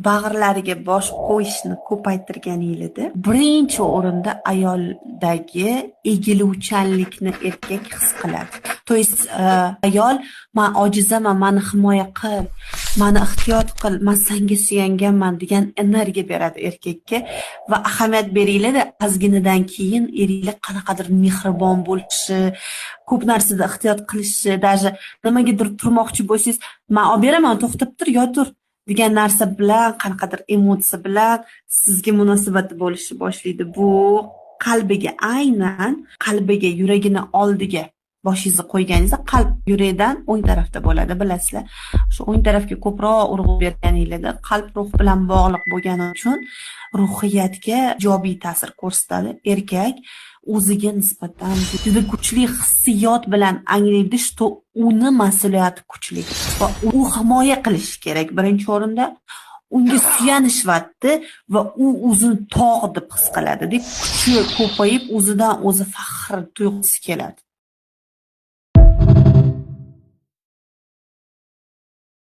bag'rlariga bosh qo'yishni ko'paytirganinglarda birinchi o'rinda ayoldagi egiluvchanlikni erkak his qiladi. То есть ayol men ojizaman, meni himoya qil, meni ehtiyot qil, men senga suyanganman degan energiya beradi erkakka va ahamiyat beringlar, ozginadan keyin eringlar qanaqadir mehribon bo'lishi, ko'p narsada ehtiyot qilishi, даже nimagadir turmoqchi bo'lsangiz, men olib beraman, to'xtab tur, yo tur degan narsa bilan, qanaqadir emotsiya bilan sizga munosabati bo'lishni boshlaydi. Bu qalbiga, yuragini oldiga boshingizni qo'yganingizda qalb yurakdan o'ng tarafda bo'ladi, bilasizlar. Shu o'ng tarafga ko'proq urg'u berganingizda qalb ruh bilan bog'liq bo'lgani uchun ruhiyatga ijobiy ta'sir ko'rsatadi. Erkak o'ziga nisbatan juda kuchli hissiyot bilan anglaydi, что uni mas'uliyati kuchli va u himoya qilish kerak. Birinchi o'rinda unga suyanishvatti va u o'zini tog' deb his qiladi. Kuchi ko'payib, o'zidan o'zi faxr tuyg'usi keladi.